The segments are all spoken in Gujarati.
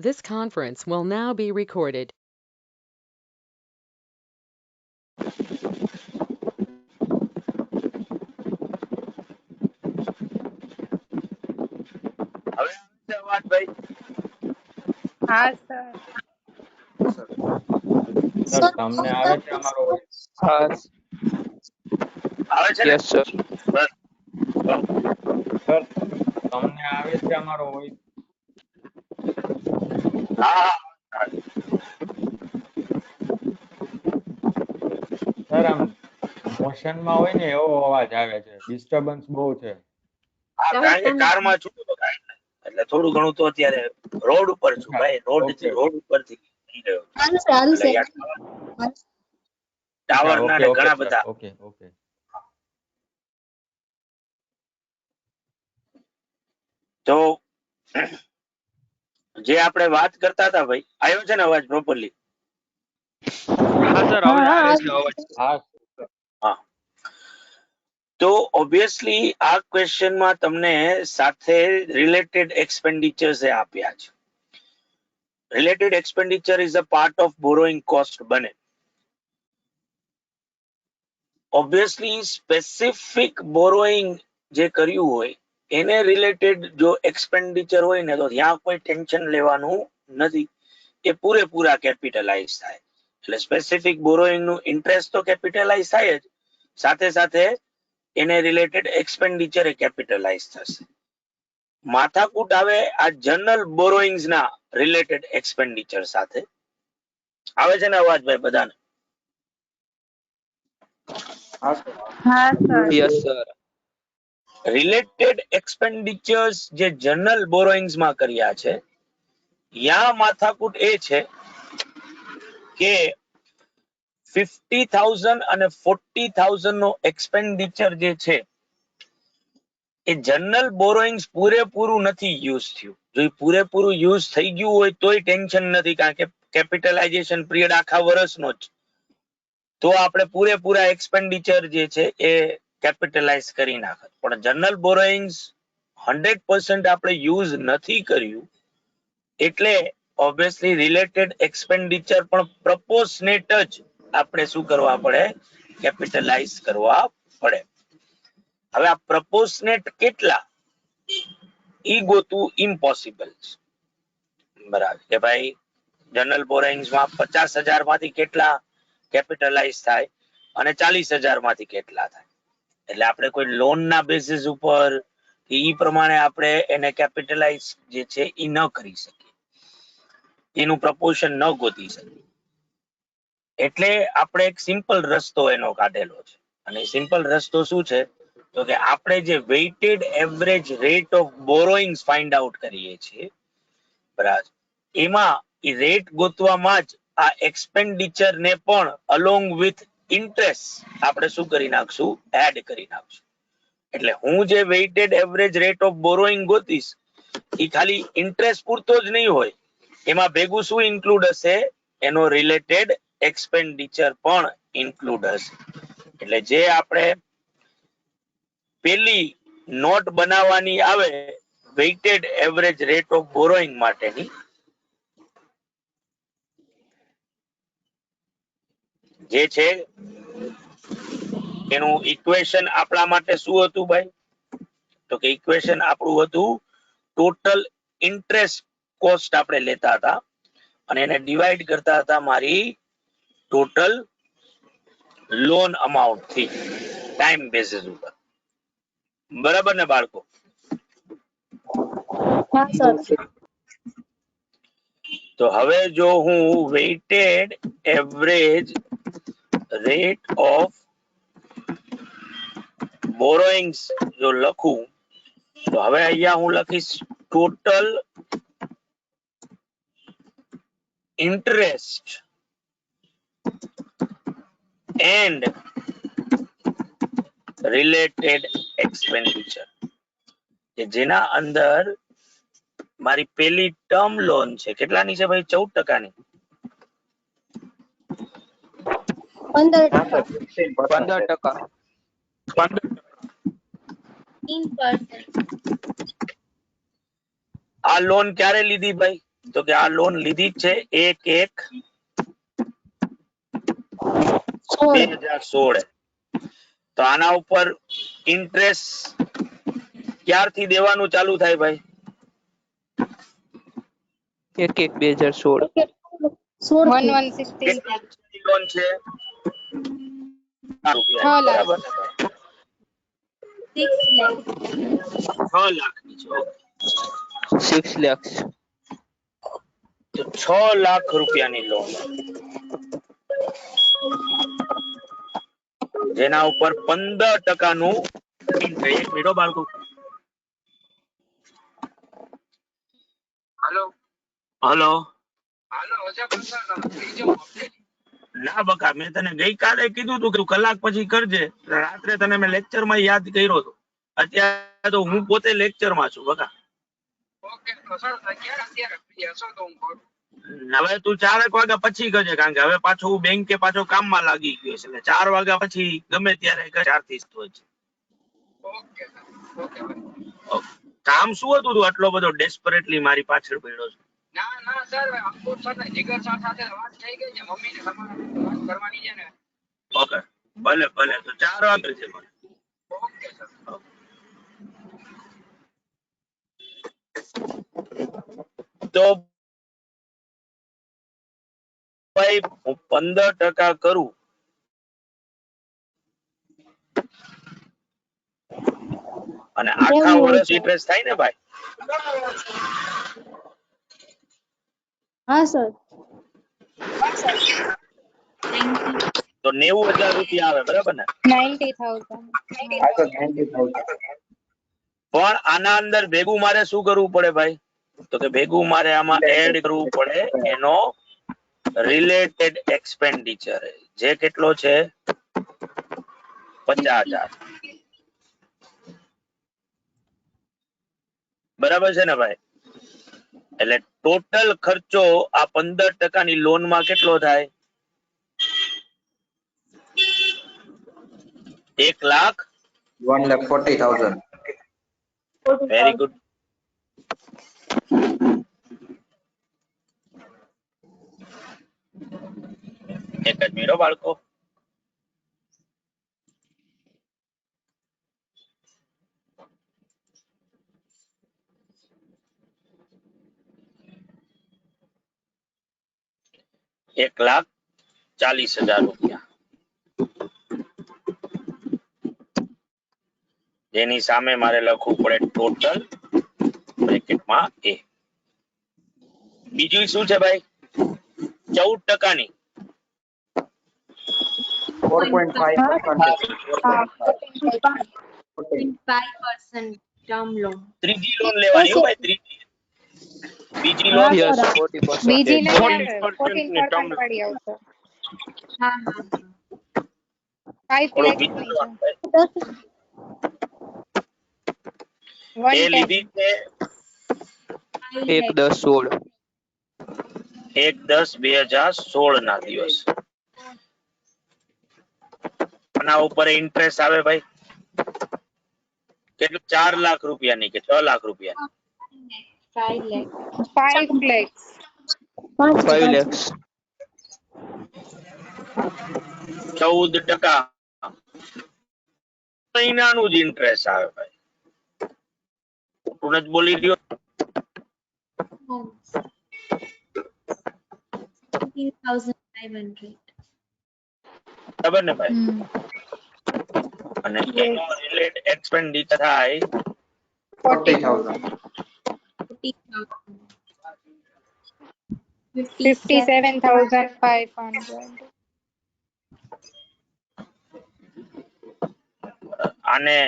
This conference will now be recorded. હવે આવે છે અવાજ ભાઈ? હા સર. સર તમને આવે છે અમારો વોઇસ? હા આવે છે ને? Yes sir. બસ. સર તમને આવે છે અમારો વોઇસ? હા હા. સર આમ મોશનમાં હોય ને એવો અવાજ આવે છે, ડિસ્ટર્બન્સ બહુ છે. હા, કારણ કે કારમાં છું તો કાંઈ નહીં. એટલે થોડું ઘણું તો અત્યારે રોડ ઉપર છું ભાઈ. રોડ ઉપરથી થઈ રહ્યો છું. એટલે અહીંયા ટાવર ના ને ઘણા બધા. ઓકે. તો જે આપણે વાત કરતા હતા ભાઈ, આવ્યો છે ને અવાજ પ્રોપરલી? હા સર, હવે આવે છે અવાજ. હા હા. તો ઓબ્વિયસલી આ ક્વેશ્ચનમાં તમને સાથે રિલેટેડ એક્સપેન્ડિચર્સ આપ્યા છે. Related expenditure is a part of borrowing cost બને. ઓબ્વિયસલી સ્પેસિફિક બોરોઈંગ જે કર્યું હોય એને રિલેટેડ જો એક્સપેન્ડિચર હોય ને તો ત્યાં કોઈ ટેન્શન લેવાનું નથી. એ પૂરેપૂરા કેપિટલાઇઝ થાય. એટલે સ્પેસિફિક બોરોઈંગ નું ઇન્ટરેસ્ટ તો કેપિટલાઇઝ થાય જ, સાથે સાથે એને રિલેટેડ એક્સપેન્ડિચર એ કેપિટલાઇઝ થશે. માથાકૂટ આવે આ જનરલ બોરોઈંગ્સ ના રિલેટેડ એક્સપેન્ડિચર સાથે. આવે છે ને અવાજ ભાઈ બધાને? હા સર. Yes sir. રિલેટેડ એક્સપેન્ડિચર્સ જે જનરલ બોરોઈંગ્સ માં કર્યા છે, યા માથાકૂટ એ છે કે 50,000 અને 40,000 નો એક્સપેન્ડિચર જે છે એ જનરલ બોરોઈંગ્સ પૂરેપૂરું નથી યુઝ થયું. જો એ પૂરેપૂરું યુઝ થઈ ગયું હોય તોય ટેન્શન નથી, કારણ કે કેપિટલાઇઝેશન પીરિયડ આખા વર્ષનો જ. તો આપણે પૂરેપૂરા એક્સપેન્ડિચર જે છે એ કેપિટલાઇઝ કરી નાખે. પણ જનરલ બોરોઈંગ્સ 100% આપણે યુઝ નથી કર્યું, એટલે ઓબ્વિયસલી રિલેટેડ એક્સપેન્ડિચર પણ પ્રપોર્શનેટ જ આપણે શું કરવા પડે? કેપિટલાઇઝ કરવા પડે. હવે આ પ્રપોર્શનેટ કેટલા ઈ ગોતવું ઇમ્પોસિબલ છે. બરાબર કે ભાઈ જનરલ બોરોઈંગ્સ માં 50,000 માંથી કેટલા કેપિટલાઇઝ થાય અને 40,000 માંથી કેટલા થાય. એટલે આપણે કોઈ લોન ના બેસિસ ઉપર ઈ પ્રમાણે આપણે એને કેપિટલાઇઝ જે છે ઈ ન કરી શકીએ, એનું પ્રપોર્શન ન ગોતી શકીએ. એટલે આપણે એક સિમ્પલ રસ્તો એનો કાઢેલો છે. અને સિમ્પલ રસ્તો શું છે? તો કે આપણે જે weighted average rate of borrowings find out કરીએ છીએ, બરાબર, એમાં એ રેટ ગોતવામાં જ આ એક્સપેન્ડિચર ને પણ અલોંગ વિથ ઇન્ટરેસ્ટ આપણે શું કરી નાખશું? એડ કરી નાખશું. એટલે હું જે weighted average rate of borrowing ગોતીશ એ ખાલી ઇન્ટરેસ્ટ પૂરતો જ નહીં હોય, એમાં ભેગું શું ઇન્ક્લુડ હશે? એનો રિલેટેડ એક્સપેન્ડિચર પણ ઇન્ક્લુડ હશે. એટલે જે આપણે પેલી નોટ બનાવવાની આવે weighted average rate of borrowing માટેની, જે છે એનું ઇક્વેશન આપણા માટે શું હતું ભાઈ? તો કે ઇક્વેશન આપણું હતું ટોટલ ઇન્ટરેસ્ટ કોસ્ટ આપણે લેતા હતા અને એને ડિવાઈડ કરતા હતા મારી ટોટલ લોન અમાઉન્ટ થી ટાઈમ બેસિસ ઉપર. બરાબર ને બાળકો? હા સર. તો હવે જો હું વેઇટેડ એવરેજ રેટ ઓફ બોરોઈંગ્સ જો લખું તો હવે અહીંયા હું લખીશ total interest and related expenditure, કે જેના અંદર મારી પેલી ટર્મ લોન છે. કેટલાની છે ભાઈ? 14%ની. 15%. આ લોન ક્યારે લીધી ભાઈ? તો કે આ લોન લીધી જ છે 1/1/2016. તો આના ઉપર ઇન્ટરેસ્ટ ક્યારથી દેવાનું ચાલુ થાય ભાઈ? 1/1/2016. 1160. કેટલી લોન છે? 6 6 લાખ. બરાબર ને? 6 લાખ. 6 લાખની છે. ઓકે. 6 lakhs. તો 6 લાખ રૂપિયાની લોન જેના ઉપર 15%નું ઇન્ટરેસ્ટ. એક મિનિટ બાળકો. Hello hello. હાલો અજય ના બકા, મેં તને ગઈકાલે કીધું તું કે તું કલાક પછી કરજે. રાત્રે તને મેં લેક્ચરમાં યાદ કર્યો હતો. અત્યારે તો હું પોતે લેક્ચરમાં છું બકા. ઓકે તો સર અત્યારે ફ્રી હશો તો હું કરું. હવે તું 4 વાગ્યા પછી કરજે, કારણ કે હવે પાછો હું બેંકે પાછો કામમાં લાગી ગયો છે. એટલે 4 વાગ્યા પછી ગમે ત્યારે કર. 4 થી જ ઓકે સર ઓકે કામ શું હતું તું આટલો બધો ડેસ્પરેટલી મારી પાછળ પડ્યો છે? ના ના સર અંકુર સર ને જીગર સર સાથે વાત થઈ ગઈ છે. મમ્મી ને તમારા વાત કરવાની છે ને. ઓકે, ભલે ભલે. તો 4 વાગે છે મને. Okay sir. તો ભાઈ હું 15% કરું અને આખા વર્ષ ઇન્ટરેસ્ટ થાય ને ભાઈ? હા સર. તો 90,000 રૂપિયા આવે, બરાબર ને? 90,000. આ તો 90,000. પણ આના અંદર ભેગું મારે શું કરવું પડે ભાઈ? તો કે ભેગું મારે આમાં એડ કરવું પડે એનો રિલેટેડ એક્સપેન્ડિચર, જે કેટલો છે? 50,000. બરાબર છે ને ભાઈ? એટલે ટોટલ ખર્ચો આ 15%ની લોન માં કેટલો થાય? 1,40,000. Very good. એક જ મિનિટ બાળકો. ₹1,40,000, જેની સામે મારે લખવું પડે ટોટલ બ્રેકેટમાં એ. બીજું શું છે ભાઈ? 14%ની 4.5%. Term loan. ત્રીજી લોન લેવાની હો ભાઈ, ત્રીજી. બીજી લોન Yes, 40%. બીજી નહીં આવે. 14% ની ટર્મ 14% વાળી આવશે. હા હા. 5 થોડો lakhs બીજી ની લોન છે. એ 110. લીધી છે 1/10/16. 1/10/2016 ના દિવસ. આના ઉપર ઇન્ટરેસ્ટ આવે ભાઈ કેટલું? 4 લાખ રૂપિયાની કે 6 લાખ રૂપિયાની? 5 lakhs. 5 lakhs. 5 lakhs. 14% મહિનાનું જ ઇન્ટરેસ્ટ આવે ભાઈ. તું જ બોલી રહ્યો. 15,500. બરાબર ને ભાઈ? અને એનો રિલેટ એક્સપેન્ડિચર થાય 40,000. 57,500. આને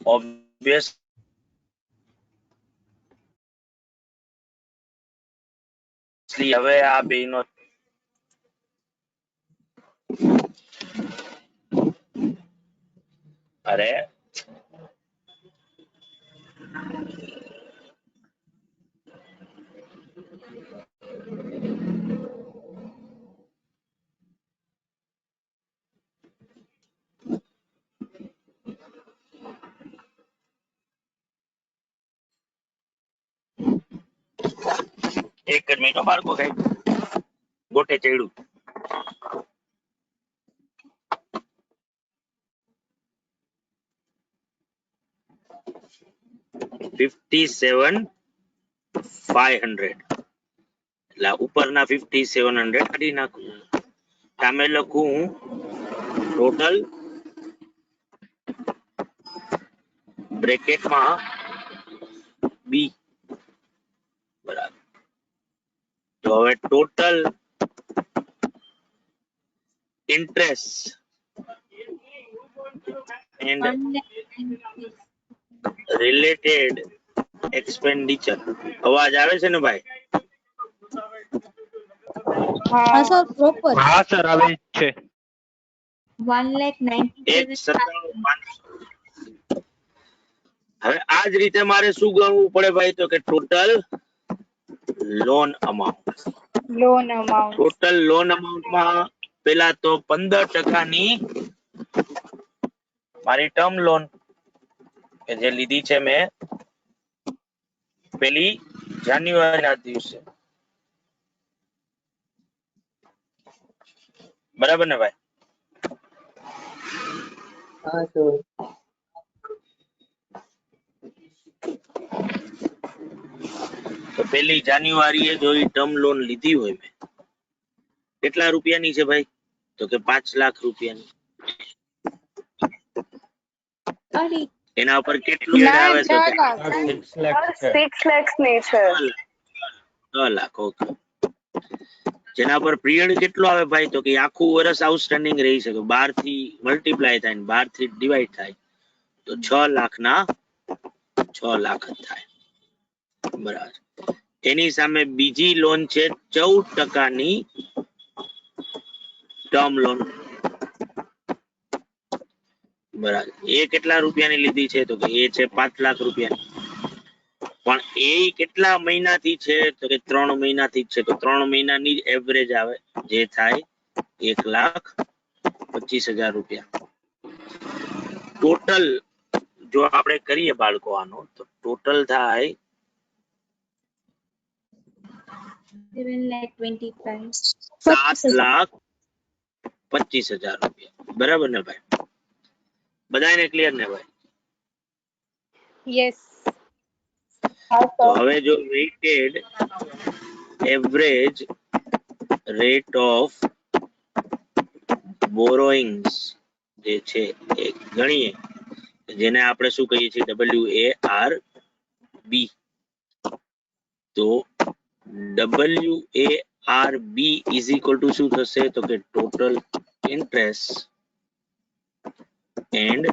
ઓબ્વિયસલી હવે આ બેનો અરે એક જ મિનિટ બાળકો કઈ ગોટે ચડ્યું. $57,500 એટલે ઉપરના 5700 કાઢી નાખું. સામે લખું ટોટલ બ્રેકેટમાં બી બરાબર. તો હવે total interest and 1,90,000. Related expenditure. અવાજ આવે છે ને ભાઈ? હા સર પ્રોપર હા સર આવે જ છે. 1,97,500. હવે આ જ રીતે મારે શું ગણવું પડે ભાઈ? તો કે total loan amount. Loan amount. Total loan અમાઉન્ટમાં પેલા તો 15% મારી ટર્મ લોન કે જે લીધી છે મેં પેલી જાન્યુઆરીના દિવસે, બરાબર ને ભાઈ? હા સર. તો પેલી જાન્યુઆરીએ જો ઈ ટર્મ લોન લીધી હોય મેં, કેટલા રૂપિયાની છે ભાઈ? તો કે 5 લાખ રૂપિયાની. અરે એના ઉપર કેટલું એડ આવે તો કે 6 લાખ છે. 6 લાખ. ઓકે. જેના પર પીરિયડ કેટલો આવે ભાઈ? તો કે આખું વર્ષ આઉટસ્ટેન્ડિંગ રહી શકે, 12 થી મલ્ટીપ્લાય થાય, 12 થી ડિવાઈડ થાય તો 6 લાખના 6 લાખ જ થાય. બરાબર. એની સામે બીજી લોન છે 14%ની ટર્મ લોન. બરાબર. એ કેટલા રૂપિયાની લીધી છે? તો કે એ છે 5 લાખ રૂપિયાની. પણ એ કેટલા મહિનાથી છે? તો કે 3 મહિનાથી જ છે. તો 3 મહિનાની જ એવરેજ આવે જે થાય 1,25,000 રૂપિયા. ટોટલ જો આપણે કરીએ બાળકો આનો તો ટોટલ થાય 7,25,000. 7,25,000 રૂપિયા. બરાબર ને ભાઈ? બધાને ક્લિયર ને ભાઈ? યસ. તો હવે જો વેઇટેડ એવરેજ રેટ ઓફ બોરોઈંગ્સ જે છે એ ગણીએ, જેને આપણે શું કહીએ છીએ? WARB. તો WARB ઇઝ ઇક્વલ ટુ શું થશે? તો કે total interest and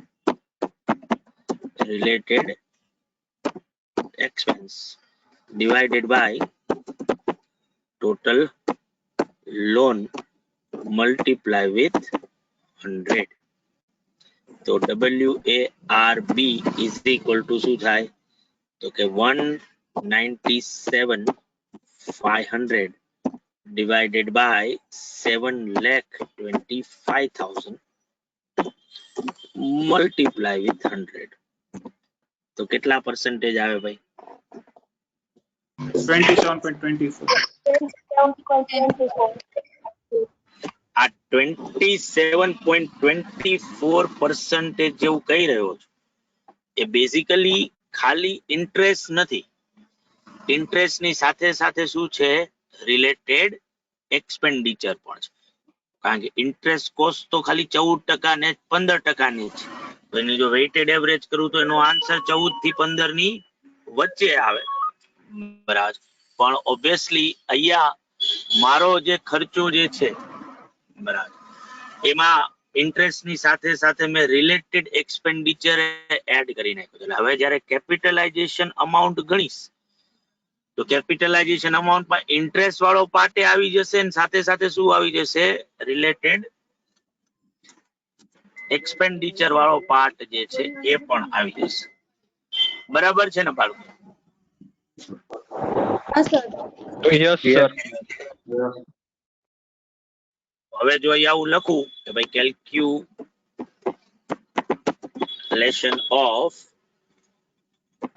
related expense divided by total loan multiply with 100. તો WARB is equal to શું થાય? તો કે 197,500 divided by 7,25,000 multiply with 100. તો કેટલા પર્સન્ટેજ આવે ભાઈ? 27.24. આ 27.24% જેવું કહી રહ્યો છું એ બેઝિકલી ખાલી ઇન્ટરેસ્ટ નથી. ઇન્ટરેસ્ટ ની સાથે સાથે શું છે? રિલેટેડ એક્સપેન્ડિચર પણ છે. કારણ કે ઇન્ટરેસ્ટ કોસ્ટ તો ખાલી 14% ને 15%ની છે. તો એની જો વેઇટેડ એવરેજ કરું તો એનો આન્સર 14 થી 15 ની વચ્ચે આવે. બરાબર. પણ ઓબ્વિયસલી અહીંયા મારો જે ખર્ચો જે છે, બરાબર, એમાં ઇન્ટરેસ્ટ ની સાથે સાથે મેં રિલેટેડ એક્સપેન્ડિચર એડ કરી નાખ્યું. એટલે હવે જ્યારે કેપિટલાઇઝેશન અમાઉન્ટ ગણીશ તો કેપિટલાઇઝેશન અમાઉન્ટમાં ઇન્ટરેસ્ટ વાળો પાર્ટ આવી જશે અને સાથે સાથે શું આવી જશે? રિલેટેડ એક્સપેન્ડિચર વાળો પાર્ટ જે છે એ પણ આવી જશે. બરાબર છે ને બાળકો? હા સર યસ સર. હવે જો અહીંયા આવું લખું કે ભાઈ કેલ્ક્યુલેશન ઓફ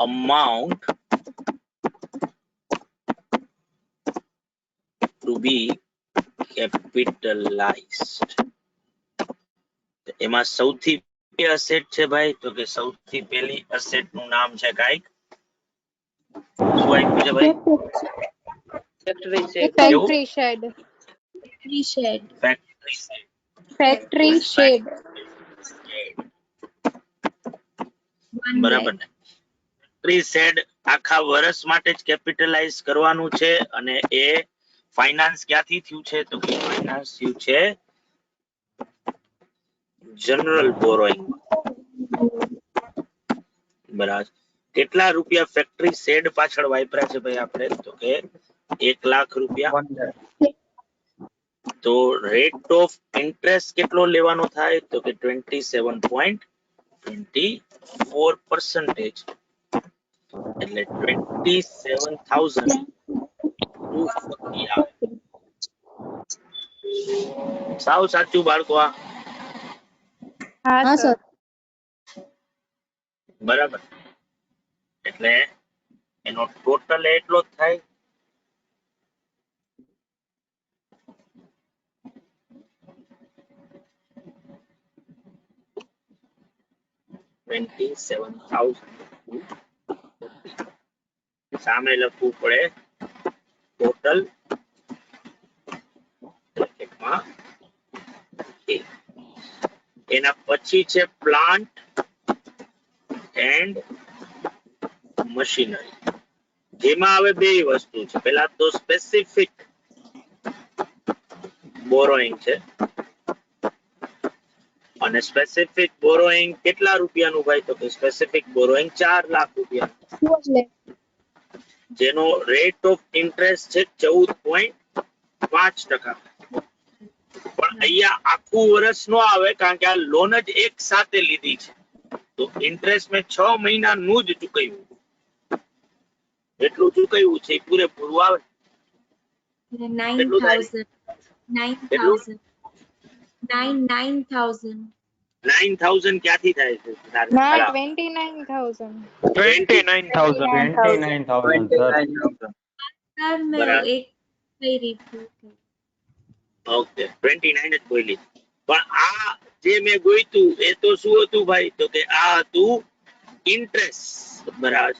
amount બી કેપિટલાઇઝડ. એમાં સૌથી પહેલી અસેટ છે ભાઈ, તો કે સૌથી પહેલી અસેટ નું નામ છે કાંઈક શું આપ્યું છે ભાઈ? Factory shed. Factory shed. Factory shed. Factory shed. બરાબર ને? ફેક્ટરી શેડ આખા વર્ષ માટે જ કેપિટલાઇઝ કરવાનું છે અને એ ફાઇનાન્સ ક્યાંથી થયું છે? તો કે ફાઇનાન્સ થયું છે જનરલ બોરોઈંગ. બરાબર. કેટલા રૂપિયા ફેક્ટરી શેડ પાછળ વાપર્યા છે ભાઈ આપણે? તો કે 1 લાખ રૂપિયા. તો રેટ ઓફ ઇન્ટરેસ્ટ કેટલો લેવાનો થાય? તો કે 27.24%. એટલે 27,240 આવે. સાવ સાચું બાળકો આ. હા સર. બરાબર. એટલે એનો ટોટલ એટલો જ થાય. સામે લખવું પડે ટોટલ બ્રેકેટમાં. એના પછી છે પ્લાન્ટ એન્ડ મશીનરી. જેમાં હવે બે વસ્તુ છે. પહેલા તો સ્પેસિફિક બોરોઈંગ છે અને સ્પેસિફિક બોરોઈંગ કેટલા રૂપિયાનું ભાઈ? તો કે સ્પેસિફિક બોરોઈંગ 4 લાખ રૂપિયા, જેનો રેટ ઓફ ઇન્ટરેસ્ટ છે 14.5%. પણ અહીંયા આખું વર્ષ નો આવે કારણ કે આ લોન જ એક સાથે લીધી છે, તો ઇન્ટરેસ્ટ મેં 6 મહિનાનું જ ચૂકવ્યું. એટલું ચૂકવ્યું છે એ પૂરેપૂરું આવે. કેટલું થાય? 9,000 ક્યાંથી થાય છે? ના 29,000. 29,000. 29,000 સર. બરાબર. ઓકે 29 જ બોલી. પણ આ જે મેં ગોઈતું એ તો શું હતું ભાઈ? તો કે આ હતું ઇન્ટરેસ્ટ. બરાબર.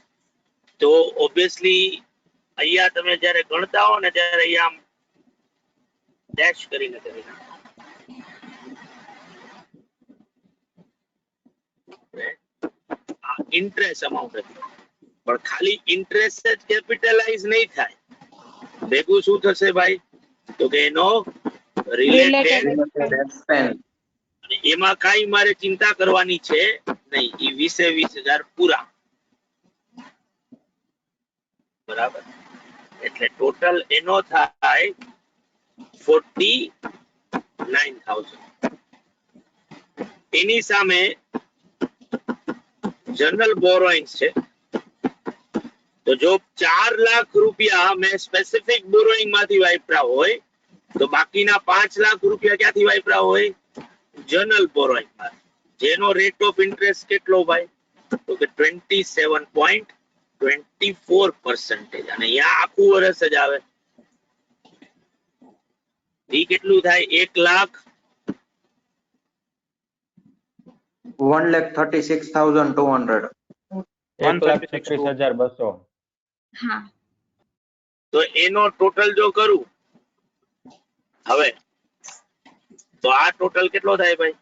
તો ઓબ્વિયસલી અહીંયા તમે જ્યારે ગણતા હો ને ત્યારે અહીંયા ડેશ કરીને કરી નાખો. આ ઇન્ટરેસ્ટ અમાઉન્ટ હતું. પણ ખાલી ઇન્ટરેસ્ટ જ કેપિટલાઇઝ નહીં થાય. ભેગું શું થશે ભાઈ? તો કે એનો રિલેટેડ Related. એમાં કાઈ મારે ચિંતા કરવાની છે નહીં. એ 20,000 પૂરા. બરાબર. એટલે ટોટલ એનો થાય 49,000. એની સામે જનરલ બોરોઈંગ્સ છે. તો જો 4 લાખ રૂપિયા મેં સ્પેસિફિક બોરોઈંગ માંથી વાપર્યા હોય તો બાકીના 5 લાખ રૂપિયા ક્યાંથી વાપર્યા હોય? જનરલ બોરોઈંગ માંથી. જેનો રેટ ઓફ ઇન્ટરેસ્ટ કેટલો ભાઈ? તો કે 27.24%. અને અહીંયા આખું વર્ષ જ આવે. એ કેટલું થાય? 1 લાખ 1,36,200. 1,36,200. તો એનો ટોટલ જો કરું હવે તો આ ટોટલ કેટલો થાય ભાઈ?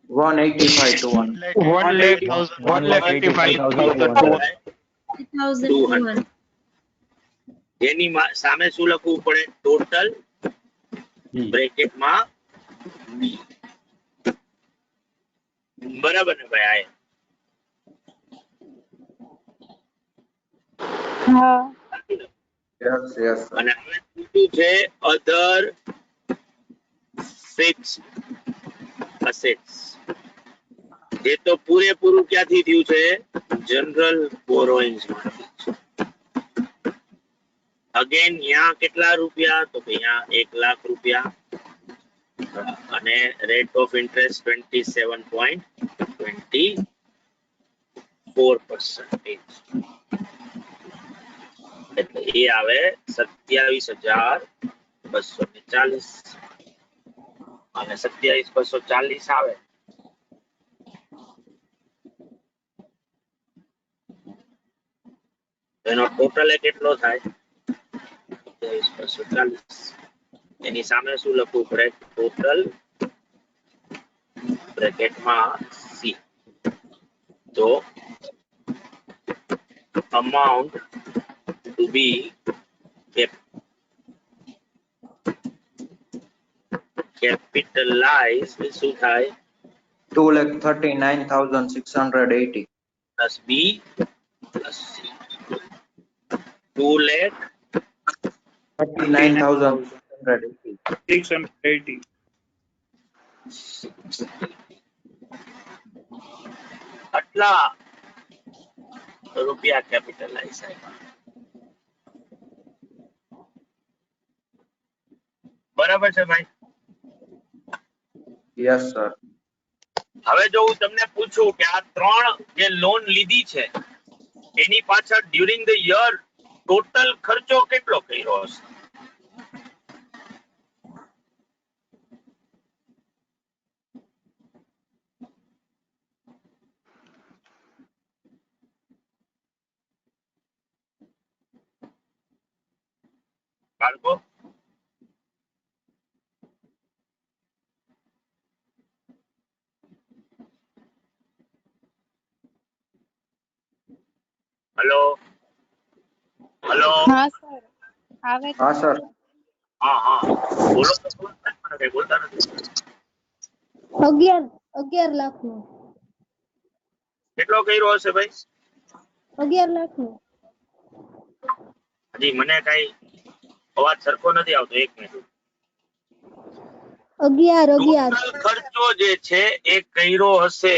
1,85,200. જેની સામે શું લખવું પડે? ટોટલ બ્રેકેટમાં બી. બરાબર ને ભાઈ? હા. Yes. અને હવે શું છે? અધર ફિક્સ્ડ અસેટ્સ. જે તો પૂરેપૂરું ક્યાંથી થયું છે? જનરલ બોરોઈંગ્સ માંથી. અગેન यहाँ કેટલા રૂપિયા? તો કે यहाँ 1 લાખ રૂપિયા અને રેટ ઓફ ઇન્ટરેસ્ટ 27.24%. એટલે એ આવે 27,240 અને 27,240 આવે એનો ટોટલ કેટલો થાય 27,240 એની સામે શું લખવું પડે ટોટલ બ્રેકેટમાં સી તો amount to be capitalized શું થાય 2,39,680. plus B plus C 2,39,680 39,680. આટલા રૂપિયા કેપિટલાઇઝ આવ્યા બરાબર છે ભાઈ Yes, sir. હવે જો હું તમને પૂછું કે આ ત્રણ જે લોન લીધી છે એની પાછળ ડ્યુરિંગ ધ યર ટોટલ ખર્ચો કેટલો કર્યો હશે બાળકો હેલો હેલો હા સર આવે છે હા સર હા હા બોલો તો ખબર છે, મને કઈ બોલતા નથી 11 લાખનો કેટલો કર્યો હશે ભાઈ 11 લાખનો હજી મને કઈ અવાજ સરખો નથી આવતો એક મિનિટ 11 ટોટલ ખર્ચો જે છે એ કર્યો હશે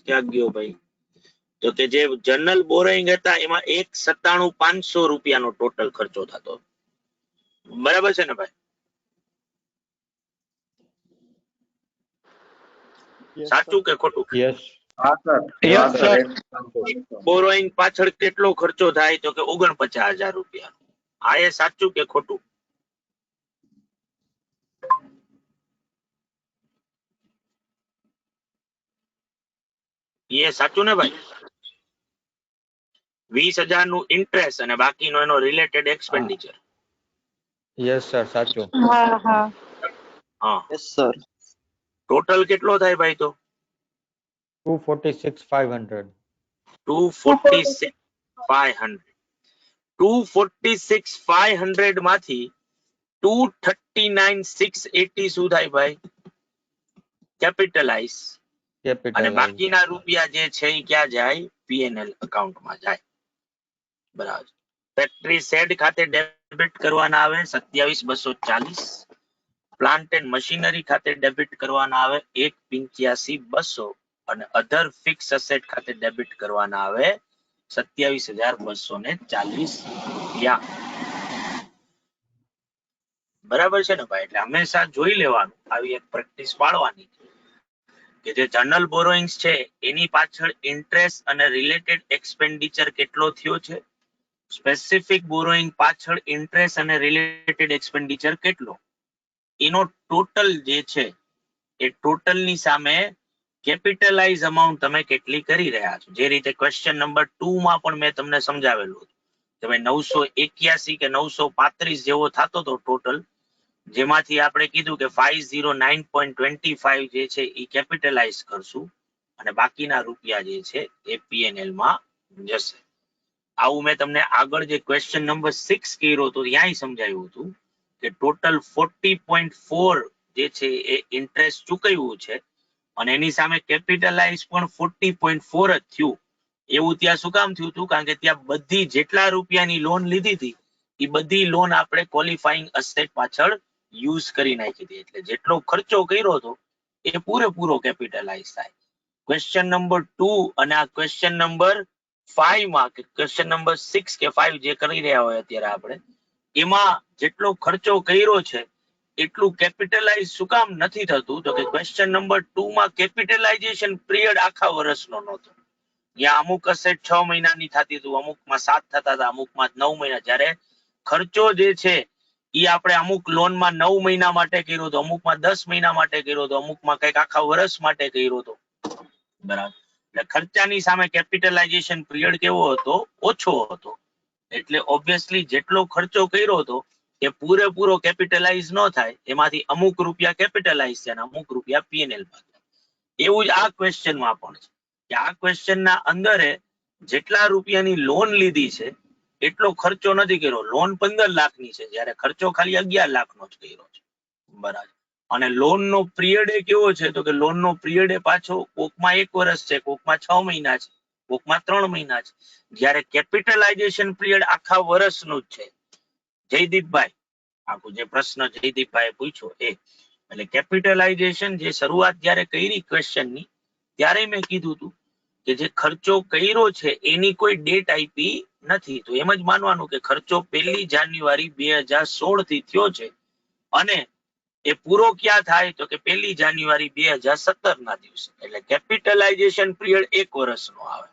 ક્યાં ગયો ભાઈ તો કે જે જનરલ બોરોઈંગ હતા એમાં 1,97,500 રૂપિયાનો ટોટલ ખર્ચો થતો બરાબર છે ને ભાઈ સાચું કે ખોટું યસ હા સર Yes, sir. બોરોઈંગ પાછળ કેટલો ખર્ચો થાય તો કે 49,000 રૂપિયા આ એ સાચું કે ખોટું એ સાચું ને ભાઈ 20,000 નું ઇન્ટરેસ્ટ અને બાકીનો એનો રિલેટેડ એક્સપેન્ડિચર યસ સર સાચું હા હા હા Yes, sir. ટોટલ કેટલો થાય ભાઈ તો 246,500 246,500 246,500 માંથી 239,680 શું થાય ભાઈ કેપિટલાઇઝ અને કેપિટલ બાકીના રૂપિયા જે છે એ ક્યાં જાય પીએનએલ એકાઉન્ટમાં જાય બરાબર ફેક્ટરી શેડ ખાતે ડેબિટ કરવાના આવે 27,240 પ્લાન્ટ એન્ડ મશીનરી ખાતે ડેબિટ કરવાના આવે 1,85,200 અને અધર ફિક્સ એસેટ ખાતે ડેબિટ કરવાના આવે 27,240 રૂપિયા બરાબર છે ને ભાઈ એટલે હંમેશા જોઈ લેવાનું આવી એક પ્રેક્ટિસ પાડવાની કે જે જનરલ બોરોઈંગ્સ છે એની પાછળ ઇન્ટરેસ્ટ અને રિલેટેડ એક્સપેન્ડિચર કેટલો થયો છે સ્પેસિફિક બોરોઈંગ પાછળ ઇન્ટરેસ્ટ અને રિલેટેડ એક્સપેન્ડિચર કેટલો એનો ટોટલ જે છે એ ટોટલ ની સામે કેપિટલાઇઝ અમાઉન્ટ તમે કેટલી કરી રહ્યા છો જે રીતે ક્વેશ્ચન નંબર 2 માં પણ મેં તમને સમજાવેલું હતું કે ભાઈ 981 કે 935 જેવો થતો હતો ટોટલ જેમાંથી આપણે કીધું કે 509.25 જે છે એ કેપિટલાઇઝ કરશું અને બાકીના રૂપિયા જે છે એ પીએનએલ માં જશે આવું મેં તમને આગળ જે ક્વેશ્ચન નંબર 6 કર્યો હતો ત્યાંય સમજાવ્યું હતું કે ટોટલ 40.4 જે છે એ ઇન્ટરેસ્ટ ચૂકવ્યું છે અને એની સામે કેપિટલાઇઝ પણ 40.4 જ થયું એવું ત્યાં શું કામ થયું હતું કારણ કે ત્યાં બધી જેટલા રૂપિયાની લોન લીધી હતી એ બધી લોન આપણે ક્વોલિફાઈંગ અસેટ પાછળ યુઝ કરી નાખી હતી એટલે જેટલો ખર્ચો કર્યો હતો એ પૂરેપૂરો કેપિટલાઇઝ થાય ક્વેશ્ચન નંબર 2 અને આ ક્વેશ્ચન નંબર 5 માં કે ક્વેશ્ચન નંબર 6 કે 5 જે કરી રહ્યા હોય અત્યારે આપણે એમાં જેટલો ખર્ચો કર્યો છે એટલું કેપિટલાઇઝ શું કામ નથી થતું? તો કે ક્વેશ્ચન નંબર 2 માં કેપિટલાઇઝેશન પીરિયડ આખા વર્ષનો નહોતો. ત્યાં અમુક અસેટ 6 મહિનાની થતી હતું, અમુકમાં 7 થતા હતા, અમુકમાં 9 મહિના. જ્યારે ખર્ચો જે છે એ આપણે અમુક લોનમાં 9 મહિના માટે કર્યો હતો, અમુકમાં 10 મહિના માટે કર્યો હતો, અમુકમાં કંઈક આખા વર્ષ માટે કર્યો હતો. બરાબર. એટલે ખર્ચાની સામે કેપિટલાઇઝેશન પીરિયડ કેવો હતો? ઓછો હતો. એટલે ઓબ્વિયસલી જેટલો ખર્ચો કર્યો હતો એ પૂરેપૂરો કેપિટલાઇઝ ન થાય, એમાંથી અમુક રૂપિયા કેપિટલાઇઝ છે અને અમુક રૂપિયા પીએનએલ માં થાય. એવું જ આ ક્વેશ્ચનમાં પણ છે કે આ ક્વેશ્ચનના અંદરે જેટલા રૂપિયાની લોન લીધી છે એટલો ખર્ચો નથી કર્યો. લોન 15 લાખની છે, જ્યારે ખર્ચો ખાલી 11 લાખનો જ કર્યો છે. બરાબર. અને લોન નો પીરિયડ કેવો છે? તો કે લોન નો પીરિયડ પાછો કોકમાં 1 વર્ષ છે, કોકમાં 6 મહિના છે, કોકમાં 3 મહિના છે. જ્યારે કેપિટલાઇઝેશન પીરિયડ આખા વર્ષનું જ છે. જયદીપભાઈ, આખું જે પ્રશ્ન જયદીપભાઈ પૂછ્યો એ, એટલે કેપિટલાઇઝેશન જે શરૂઆત જ્યારે કરી ક્વેશ્ચનની, ત્યારે મેં કીધું હતું કે જે ખર્ચો કર્યો છે એની કોઈ ડેટ આપી નથી. તો એમ જ માનવાનું કે ખર્ચો 1 જાન્યુઆરી 2016 થી થયો છે અને એ પૂરો ક્યાં થાય? તો કે 1 જાન્યુઆરી 2017 ના દિવસે. એટલે કેપિટલાઇઝેશન પીરિયડ 1 વર્ષનો આવે.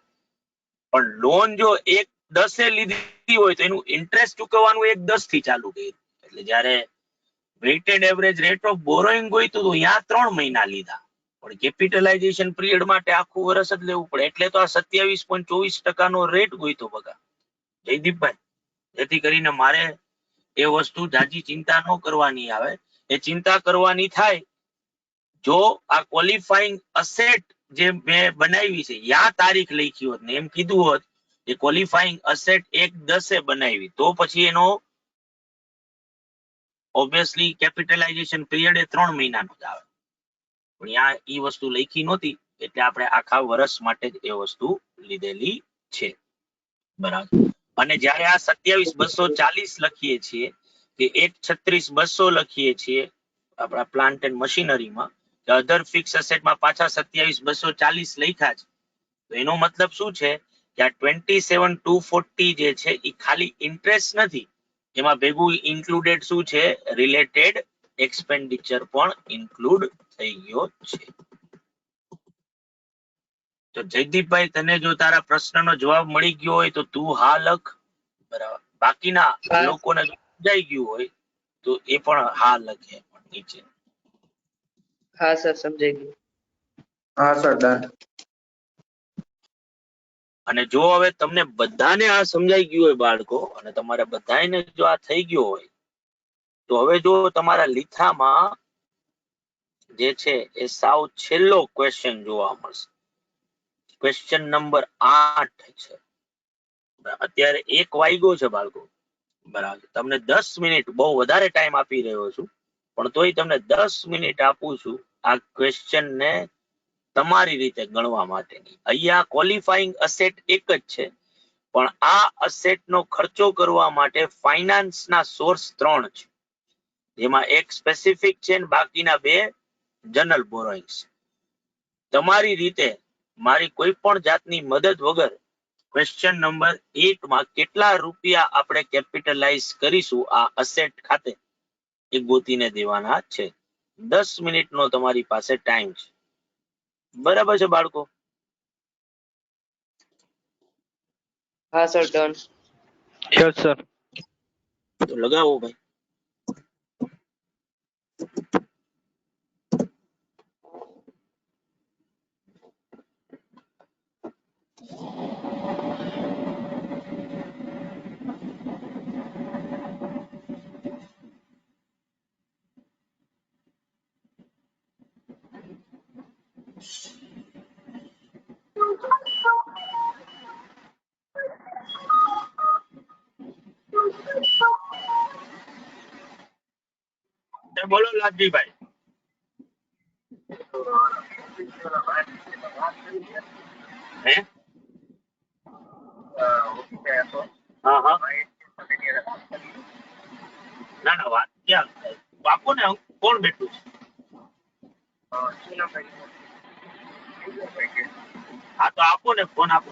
પણ લોન જો 1/10 લીધી હોય તો એનું ઇન્ટરેસ્ટ ચૂકવવાનું 1/10 થી ચાલુ કર્યું. એટલે જ્યારે weighted average rate of borrowing હોય તો ત્યાં 3 મહિના લીધા, પણ કેપિટલાઇઝેશન પીરિયડ માટે આખું વર્ષ જ લેવું પડે. એટલે તો આ 27.24% નો રેટ ગોઈતો બગા જયદીપભાઈ. જેથી કરીને મારે એ વસ્તુ જાજી ચિંતા ન કરવાની આવે. એ ચિંતા કરવાની થાય જો આ ક્વોલિફાઈંગ અસેટ જે મેં બનાવી છે યા તારીખ લખી હોત ને એમ કીધું હોત કે ક્વોલિફાઈંગ અસેટ 1/10 બનાવી, તો પછી એનો ઓબ્વિયસલી કેપિટલાઇઝેશન પીરિયડ એ 3 મહિનાનો જ આવે. પણ ત્યાં ઈ વસ્તુ લખી નહોતી એટલે આપણે આખા વર્ષ માટે જ એ વસ્તુ લીધેલી છે. બરાબર. અને જ્યારે આ 27,240 લખીએ છીએ કે 1,36,200 લખીએ છીએ આપણા પ્લાન્ટ એન્ડ મશીનરીમાં, કે અધર ફિક્સ એસેટમાં પાછા 27,240 લખ્યા છે, તો એનો મતલબ શું છે કે આ 27,240 જે છે એ ખાલી ઇન્ટરેસ્ટ નથી, એમાં ભેગું ઇન્ક્લુડેડ શું છે? રિલેટેડ એક્સપેન્ડિચર પણ ઇન્ક્લુડ થઈ ગયો છે. તો જયદીપભાઈ, તને જો તારા પ્રશ્નનો જવાબ મળી ગયો હોય તો તું હા લખ. બરાબર. બાકીના લોકોને સમજાઈ ગયું હોય તો એ પણ હા લખે નીચે. હા સર, સમજાઈ ગયું. હા સર, ડન. અને જો હવે તમને બધાને આ સમજાઈ ગયું હોય બાળકો, અને તમારે બધાને જો આ થઈ ગયો હોય તો હવે જો તમારા લીખામાં જે છે એ સાવ છેલ્લો ક્વેશ્ચન જોવા મળશે. ક્વેશ્ચન નંબર 8 છે. અત્યારે 1 વાગ્યો છે બાળકો. બરાબર. તમને 10 મિનિટ, બહુ વધારે ટાઈમ આપી રહ્યો છું, પણ તોય તમને 10 મિનિટ આપું છું આ ક્વેશ્ચન ને તમારી રીતે ગણવા માટેની. અહીંયા ક્વોલિફાઈંગ અસેટ એક જ છે, પણ આ અસેટ નો ખર્ચો કરવા માટે ફાઇનાન્સ ના સોર્સ 3 છે, જેમાં એક સ્પેસિફિક છે અને બાકીના 2 જનરલ બોરોઇંગ્સ. તમારી રીતે મારી કોઈ પણ જાતની મદદ વગર ક્વેશ્ચન નંબર 8 માં કેટલા રૂપિયા આપણે કેપિટલાઇઝ કરીશું આ અસેટ ખાતે એ ગોતીને દેવાના છે. 10 મિનિટનો તમારી પાસે ટાઈમ છે. બરાબર છે બાળકો? હા સર, ડન. Yes sir. તો લગાવો ભાઈ. બોલો લાલજીભાઈ. હે? હા હા. ના ના, વાત ક્યાં આપો ને. કોણ બેઠું છે? હા તો આપો ને, ફોન આપો.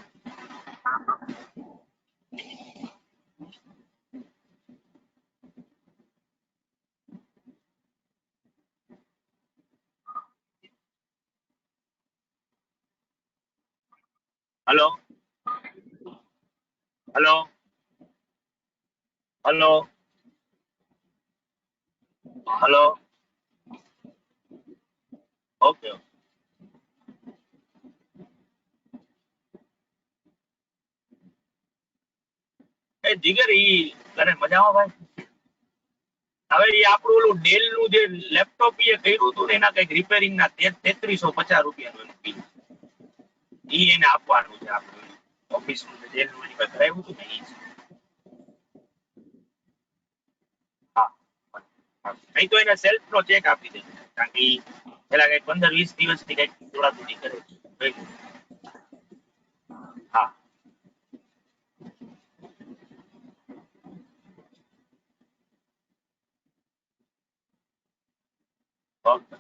Hello hello hello hello okay એ જીગર ઈ તને મજામાં ભાઈ હવે એ આપણું ઓલું ડેલ નું જે લેપટોપ એ કર્યું હતું ને એના કઈક રિપેરિંગ ના 3350 રૂપિયાનું એનું બિલ ઈ એને આપવાનું છે આપણે ઓફિસ નું ડેલ નું કઈ કરાવ્યું હતું ને ઈ છે. હા હા. નહીં તો એને સેલ્ફ નો ચેક આપી દે કારણ કે ઈ પેલા કઈક 15-20 દિવસથી કઈક દોડાદોડી કરે છે. હા ઓકે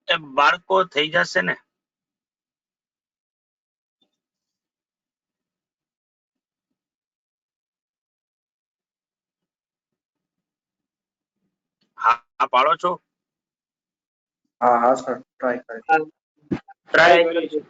એ બાળકો થઈ જશે ને હા હા પાડો છો હા હા સર ટ્રાય કરી. હા ટ્રાય ટ્રાય કરી કરજો.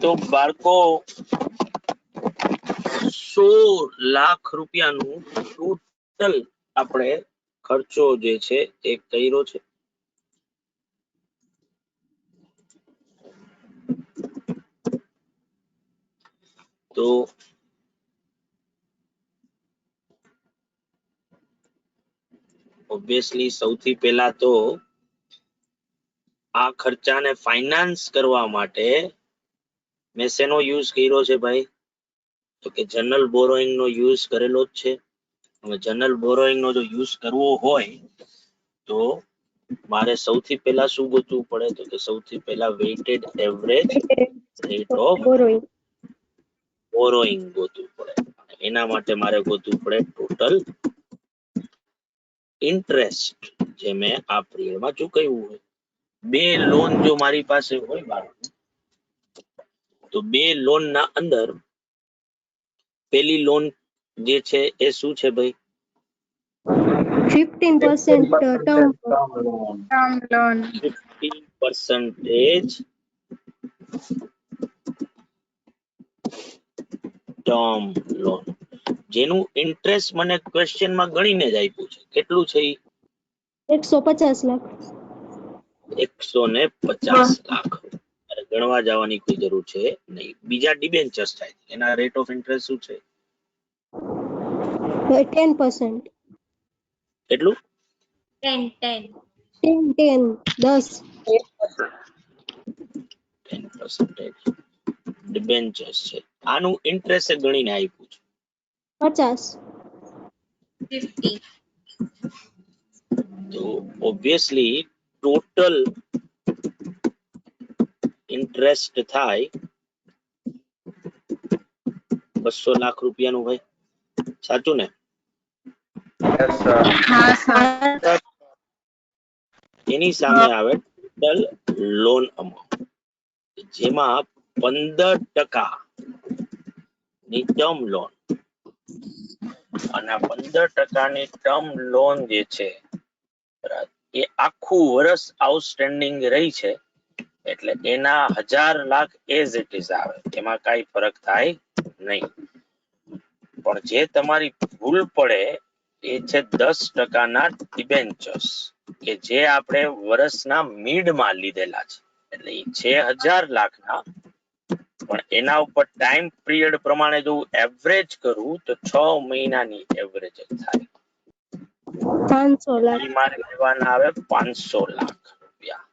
તો બાળકો 100 લાખ રૂપિયાનું ટોટલ આપણે ખર્ચો જે છે એ કર્યો છે. તો ઓબ્વિયસલી સૌથી પહેલા તો આ ખર્ચાને ફાઇનાન્સ કરવા માટે મેં શેનો યુઝ કર્યો છે ભાઈ? તો કે જનરલ બોરોઈંગ નો યુઝ કરેલો જ છે. હવે જનરલ બોરોઈંગ નો જો યુઝ કરવો હોય તો મારે સૌથી પહેલા શું ગોતવું પડે? તો કે સૌથી પહેલા weighted average rate of borrowing ગોતવું પડે. એના માટે મારે ગોતવું પડે ટોટલ ઇન્ટરેસ્ટ જે મેં આ પીરિયડમાં ચૂકવ્યું હોય. બે લોન જો મારી પાસે હોય બાળકો, તો બે લોન ના અંદર પેલી લોન જે છે એ શું છે ભાઈ? 15% term term loan 15% term loan, જેનું ઇન્ટરેસ્ટ મને ક્વેશ્ચનમાં ગણીને જ આપ્યું છે. કેટલું છે? 150 લાખ 150 લાખ. ગણવા જવાની કોઈ જરૂર છે નહીં. બીજા ડિબેન્ચર્સ થાય, એના રેટ ઓફ ઇન્ટરેસ્ટ શું છે? 10%. કેટલું? 10 10 10% ડિબેન્ચર્સ છે. આનું ઇન્ટરેસ્ટ ગણીને આપ્યું છે 50. તો ઓબ્વિયસલી ટોટલ ઇન્ટરેસ્ટ થાય 200 લાખ રૂપિયાનું ભાઈ. સાચું ને? Yes, sir. હા સર. એની સામે આવે ટોટલ લોન અમાઉન્ટ, જેમાં 15% ની ટર્મ લોન, અને 15% ની ટર્મ લોન જે છે એ આખું વર્ષ આઉટસ્ટેન્ડિંગ રહી છે, એટલે એના 1000 લાખ એઝ ઇટ ઇઝ આવે, એમાં કઈ ફરક થાય નહીં. પણ જે તમારી ભૂલ પડે એ છે 10% ના ડિબેન્ચર્સ, કે જે આપણે વર્ષના મિડમાં લીધેલા છે. એટલે એ છે 1000 લાખના, પણ એના ઉપર ટાઈમ પીરિયડ પ્રમાણે જો એવરેજ કરું તો 6 મહિનાની એવરેજ થાય. 500 લાખ મારે લેવાના આવે 500 લાખ રૂપિયા.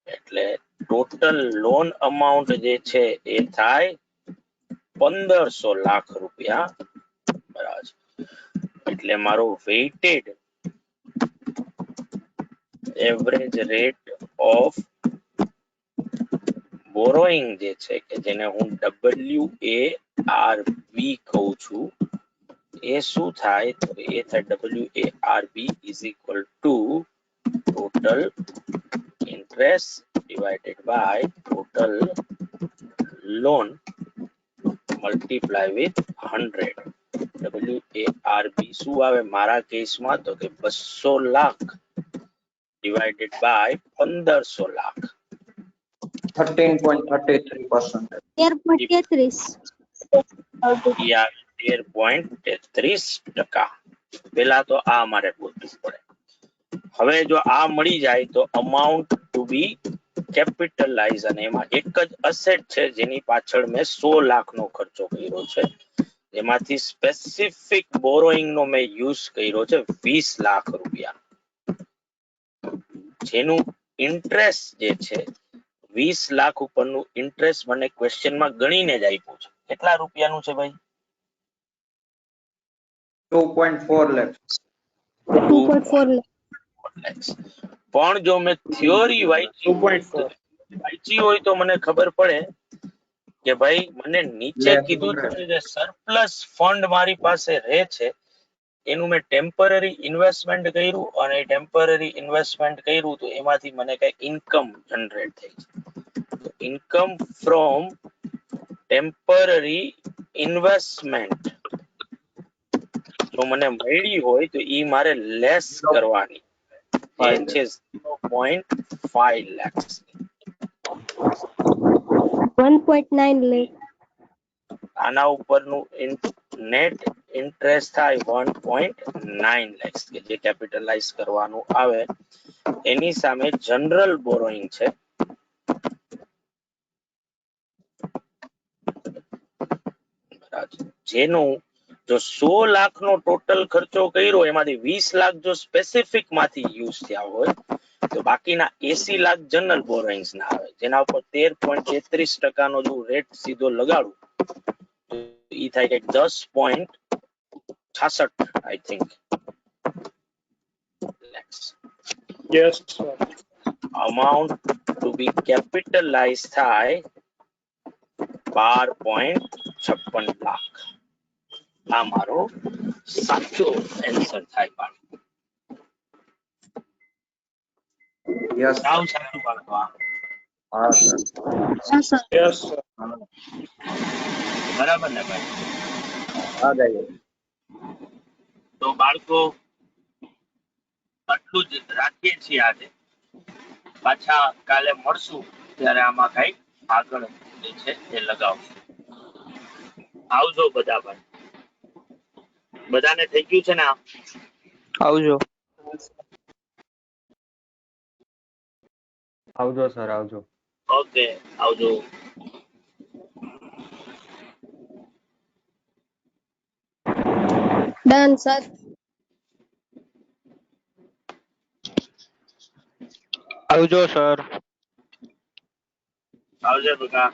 એટલે ટોટલ લોન અમાઉન્ટ જે છે એ થાય 1500 લાખ રૂપિયા. બરાબર. એટલે મારો weighted average rate of borrowing જે છે, કે જેને હું WARB કહું છું, એ શું થાય? તો એ થાય WARB is equal to total interest divided by total loan multiply with 100. WARB શું આવે મારા કેસમાં તો કે 200 લાખ ડિવાઇડેડ બાય 1500 લાખ 13.33%. 13.33. ઈ આવે 13.33%. પેલા તો આ મારે ગોતવું પડે. હવે જો આ મળી જાય તો અમાઉન્ટ ટુ બી કેપિટલાઇઝ, અને એમાં એક જ અસેટ છે જેની પાછળ મેં 100 લાખનો ખર્ચો કર્યો છે, જેમાંથી સ્પેસિફિક બોરોઈંગ નો મેં યુઝ કર્યો છે 20 લાખ રૂપિયા, જેનું ઇન્ટરેસ્ટ જે છે 20 લાખ ઉપરનું ઇન્ટરેસ્ટ મને ક્વેશ્ચનમાં ગણીને જ આપ્યું છે. કેટલા રૂપિયાનું છે ભાઈ? 2.4 lakhs. 2.4 lakh. પણ જો મેં થિયોરી 2.4. વાંચી હોય તો મને ખબર પડે કે ભાઈ મને નીચે Lakh કીધું છે hundred. કે સરપ્લસ ફંડ મારી પાસે રહે છે, એનું મેં ટેમ્પરરી ઇન્વેસ્ટમેન્ટ કર્યું, અને ટેમ્પરરી ઇન્વેસ્ટમેન્ટ કર્યું તો એમાંથી મને કઈ ઇન્કમ જનરેટ થઈ છે. ઇન્કમ ફ્રોમ ટેમ્પરરી ઇન્વેસ્ટમેન્ટ જો મને મળી હોય તો ઈ મારે લેસ કરવાની, જે છે 0.5 લાખ. 1.9 lakh. આના ઉપરનું નેટ ઇન્ટરેસ્ટ થાય 1.9 lakhs કે જે કેપિટલાઇઝ કરવાનું આવે. એની સામે જનરલ બોરોઈંગ છે જેનું જો 100 લાખનો ટોટલ ખર્ચો કર્યો, એમાંથી 20 લાખ જો સ્પેસિફિક માંથી યુઝ થયા હોય તો બાકીના 80 લાખ જનરલ બોરોઈંગ્સ ના આવે, જેના ઉપર 13.33% નો જો રેટ સીધો લગાડું તો ઈ થાય કે 10.66 I think lakhs. Yes, sir. Amount to be capitalized થાય 12.56 લાખ. આ મારો સાચો આન્સર થાય બાળકો. Yes, સાવ sir. સાચું બાળકો. હા, sir. હા સર. Yes, sir. બરાબર ને ભાઈ? આ ગઈ. તો બાળકો આટલું જ રાખીએ છીએ આજે. પાછા કાલે મળશું ત્યારે આમાં કઈ આગળ જે છે એ લગાવશું. આવજો બધા ભાઈ. બધાને થઈ ગયું છે ને? આવજો. આવજો સર, આવજો. ઓકે, આવજો. Done sir. આવજો સર. આવજો બધા.